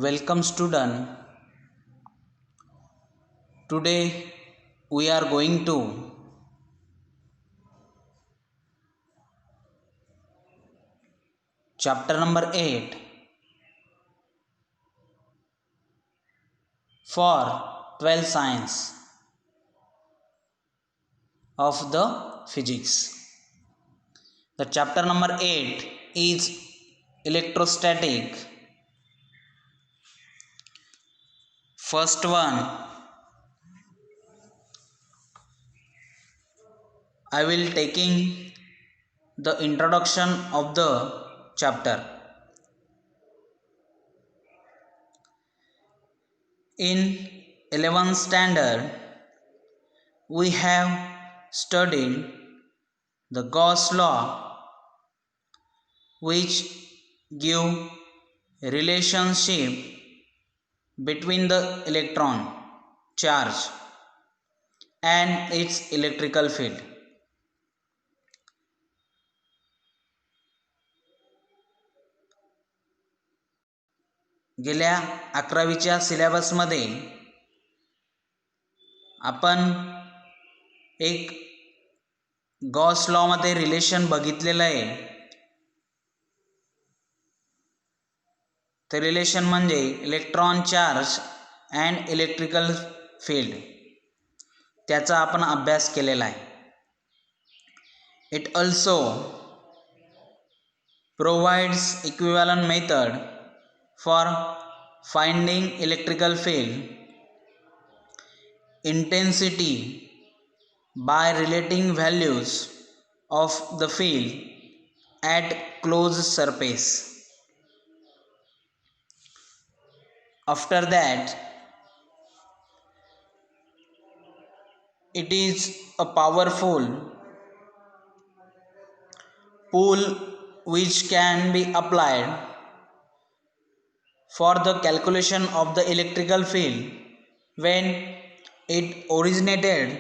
Welcome student. Today we are going to chapter number 8 for 12th science of the physics. The chapter number 8 is electrostatic. First one, I will taking the introduction of the chapter. In 11th standard we have studied the Gauss law, which give relationship between the electron charge and its electrical field. गेल्या 11वीच्या सिलेबसमध्ये आपण एक Gauss law मध्ये relation बघितलेलं आहे. ते relation म्हणजे electron charge and electrical field, त्याचा आपण अभ्यास केलेला आहे. It also provides equivalent method for finding electrical field intensity by relating values of the field at closed surface. After that, it is a powerful tool which can be applied for the calculation of the electrical field when it originated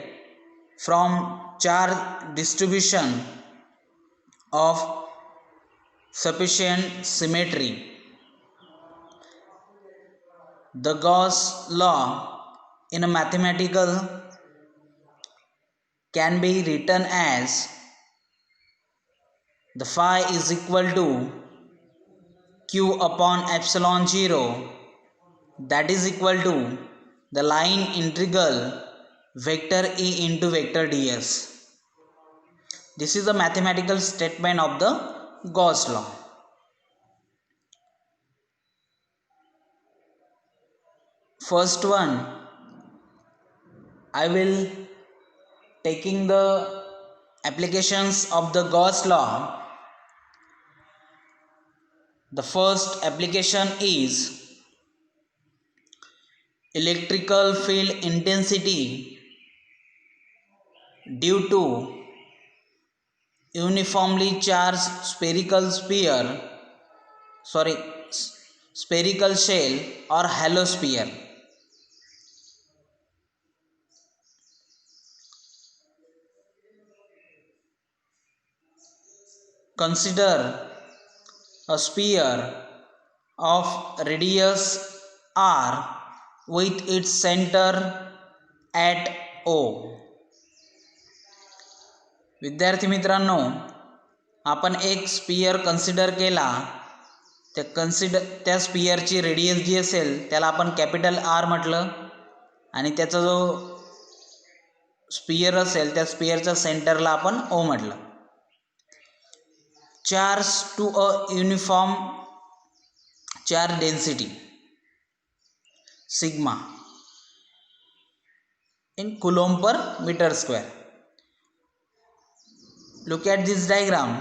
from charge distribution of sufficient symmetry. The Gauss law in a mathematical can be written as the phi is equal to q upon epsilon 0, that is equal to the line integral vector e into vector ds. This is the mathematical statement of the Gauss law. First one, I will taking the applications of the Gauss law. The first application is electrical field intensity due to uniformly charged spherical shell or hollow sphere. Consider a sphere of radius r with its center at O. विद्यार्थी मित्रांनो, आपण एक spear consider केला. त्या स्पियरची radius जी असेल त्याला आपण capital R म्हटलं आणि त्याचा जो स्पियर असेल त्या स्पियरच्या सेंटरला आपण ओ म्हटलं. Charge to a uniform charge density sigma in coulomb per meter square. Look at this diagram.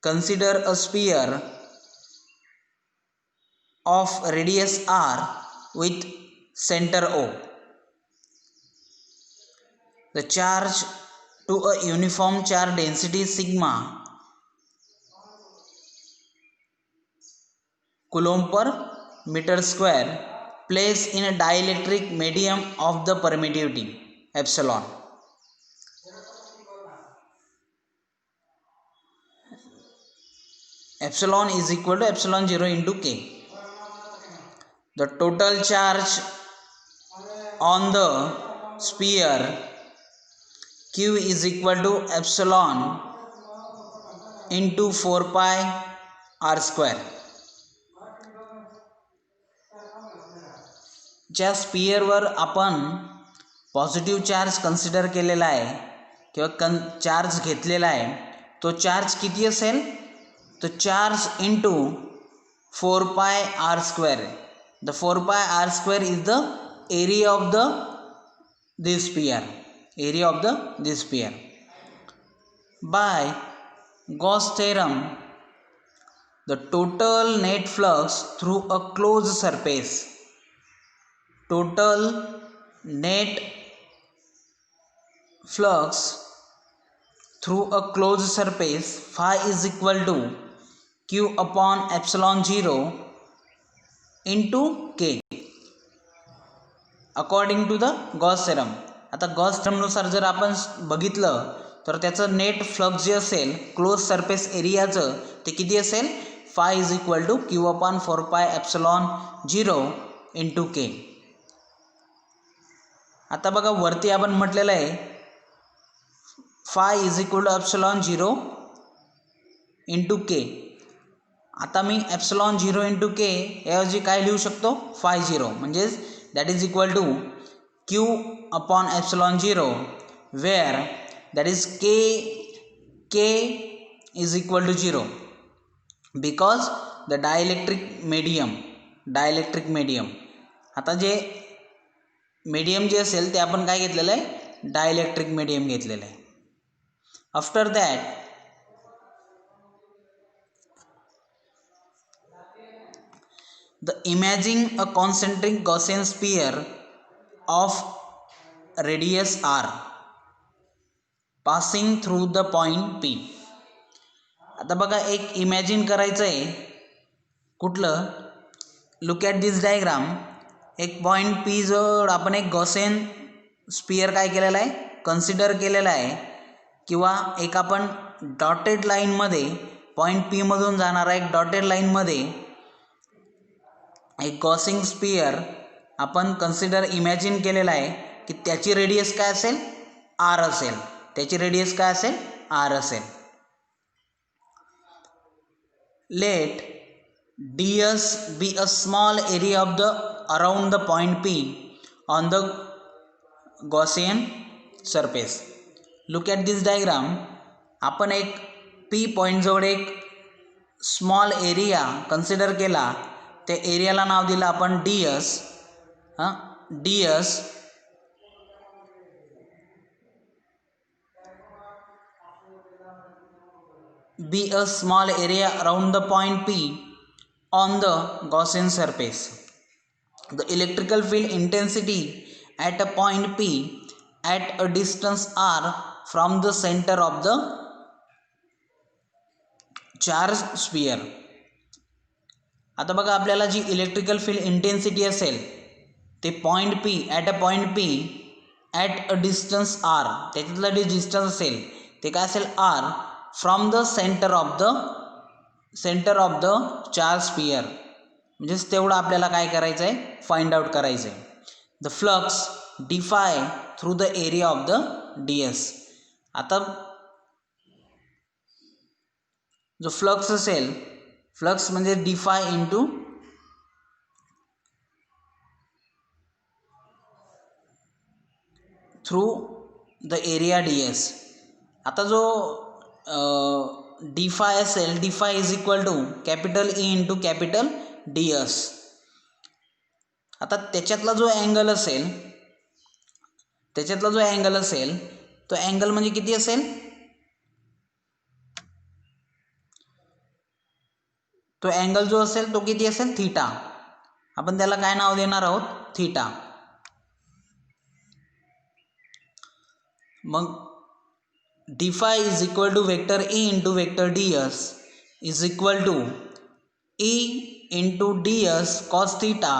Consider a sphere of radius r with center O. The charge to a uniform charge density sigma coulomb per meter square placed in a dielectric medium of the permittivity epsilon. epsilon is equal to epsilon 0 into k. The total charge on the sphere q is equal to epsilon into 4 pi r square. ज्या स्पियरवर आपण positive charge consider केलेला आहे किंवा charge घेतलेला आहे, तो charge किती असेल? तो charge into 4 pi R square. The 4 pi R square is the area of the this sphere. Area of the this sphere. By Gauss theorem, the total net flux through a close surface, total net flux through a closed surface phi is equal to q upon epsilon 0 into k according to the Gauss theorem. आता Gauss थेरमनुसार जर आपण बघितलं तर त्याचं net flux जे असेल close surface एरियाचं ते किती असेल? Phi is equal to q upon 4 pi epsilon 0 into k. आता बघा वरती आपण म्हटलेलं आहे phi is equal to epsilon 0 into k. आता मी एप्सिलॉन 0 इंटू के ऐवजी काय लिहू शकतो? फाय 0 म्हणजेच that is equal to q upon epsilon 0 where that is k is equal to 0 because the dielectric medium. आता जे मीडियम जे असेल ते आपण काय घेतलेलं आहे? डायलेक्ट्रिक मीडियम घेतलेलं आहे. After that the imagine a concentric Gaussian sphere of radius R passing through the point P. आता बघा एक इमॅजिन करायचं आहे कुठलं? Look at this diagram. एक पॉईंट पी जवळ आपण एक गॉसियन स्पियर काय केलेला आहे? कन्सिडर केलेला आहे. किंवा एक आपण डॉटेड लाईनमध्ये पॉईंट पी मधून जाणारा एक डॉटेड लाईनमध्ये एक गॉसियन स्पियर आपण कन्सिडर इमॅजिन केलेला आहे की त्याची रेडियस काय असेल? आर असेल. त्याची रेडियस काय असेल? आर असेल. Let ds be a small area of the around the point P on the Gaussian surface. Look at this diagram. आपण एक P पॉईंट जवळ एक स्मॉल एरिया कन्सिडर केला. त्या एरियाला नाव दिलं आपण ds. ds be a small area around the point P on the Gaussian surface. The electrical field intensity at a point P at a distance r from the center of the charged sphere. आता बघा आपल्याला जी electrical field intensity असेल ते point P at a point P at a distance R, त्याच्यातलं जे distance असेल ते काय असेल? R from the centre of the charge sphere. म्हणजेच तेवढं आपल्याला काय करायचं आहे? फाइंड आउट करायचं आहे. The flux d phi through the area of the ds. आता जो फ्लक्स असेल, फ्लक्स म्हणजे d phi into through the area ds. आता जो डिफाय असेल, d phi is equal to capital E into capital ds. आता त्याच्यातला जो अँगल असेल तो अँगल म्हणजे किती असेल? तो अँगल जो असेल तो किती असेल? थीटा. आपण त्याला काय नाव देणार आहोत? थीटा. मग d phi is equal to vector E into vector ds is equal to E into ds cos theta,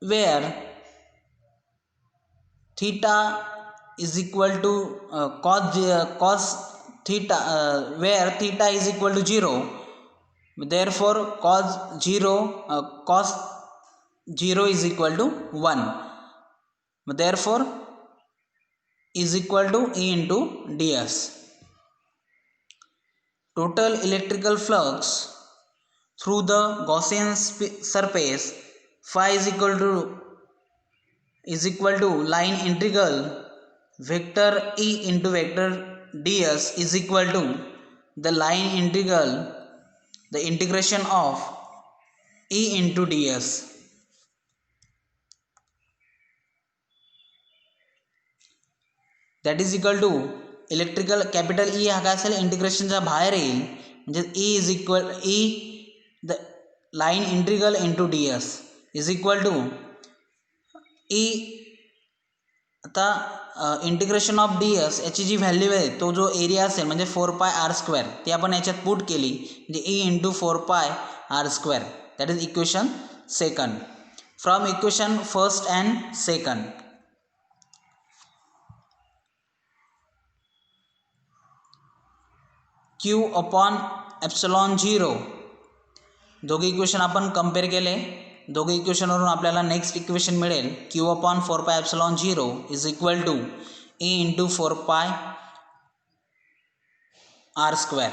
where theta is equal to cos theta where theta is equal to 0, therefore cos 0 is equal to 1, therefore is equal to E into ds. Total electrical flux through the Gaussian surface phi is equal to line integral vector E into vector ds is equal to the line integral, the integration of E into ds. That is equal to electrical capital E हा काय असेल इंटिग्रेशनच्या बाहेर येईल, म्हणजे E is equal E the line integral into d s is equal to E. आता integration of D S याची जी value आहे, तो जो एरिया असेल म्हणजे 4πr², ती आपण याच्यात पुट केली म्हणजे E into 4πr². That is equation second. From equation first and second, Q upon epsilon 0, दोघे इक्वेशन आपण कंपेअर केले. दोघे इक्वेशनवरून आपल्याला नेक्स्ट इक्वेशन मिळेल Q upon 4π epsilon 0 is equal to E into 4πr².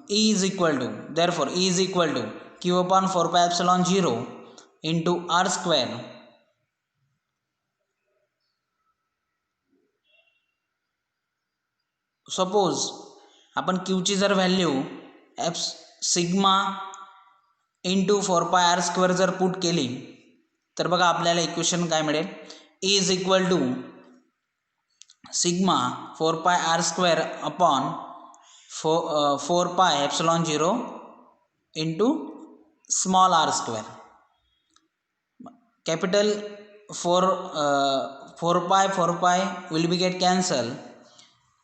E is equal to, therefore E is equal to Q upon 4π epsilon 0 into r square. Suppose आपण Qची जर value sigma into 4πr² जर put केली तर बघा आपल्याला equation काय मिळेल. E is equal to sigma 4πr² upon 4π epsilon 0 into small r². Capital 4π will be get cancel.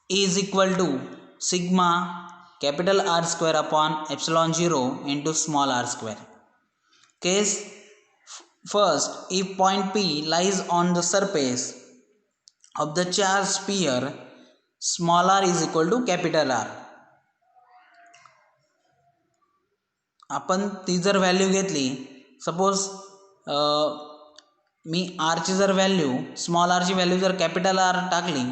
E is equal to sigma capital R² upon epsilon 0 into small r². Case first, if point P lies on the surface of the charged sphere, small r is equal to capital R. आपण ती जर value घेतली, suppose मी आरची जर value small आरची value जर capital R टाकली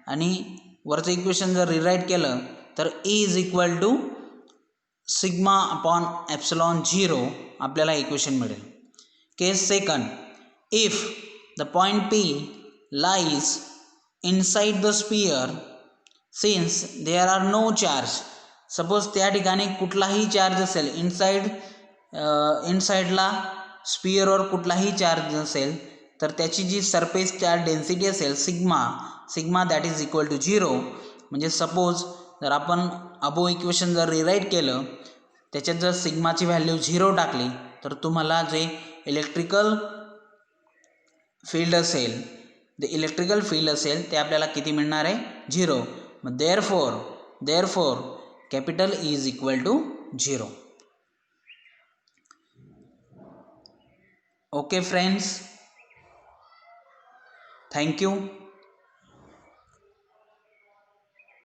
आणि वरचं इक्वेशन जर रिराईट केलं तर E is equal to sigma upon epsilon 0 आपल्याला इक्वेशन मिळेल. Case second, if the point P lies inside the sphere since there are no charge. Suppose त्या ठिकाणी कुठलाही चार्ज असेल, इनसाइडला स्पियरवर कुठलाही चार्ज नसेल तर त्याची जी सरफेस चार्ज डेन्सिटी असेल sigma that is equal to 0. म्हणजे सपोज जर आपण अबो इक्वेशन जर रिराईट केलं, त्याच्यात जर सिग्माची व्हॅल्यू 0 टाकली तर तुम्हाला जे इलेक्ट्रिकल फील्ड असेल ते आपल्याला किती मिळणार आहे, 0. मग therefore capital E is equal to 0. Okay friends, thank you.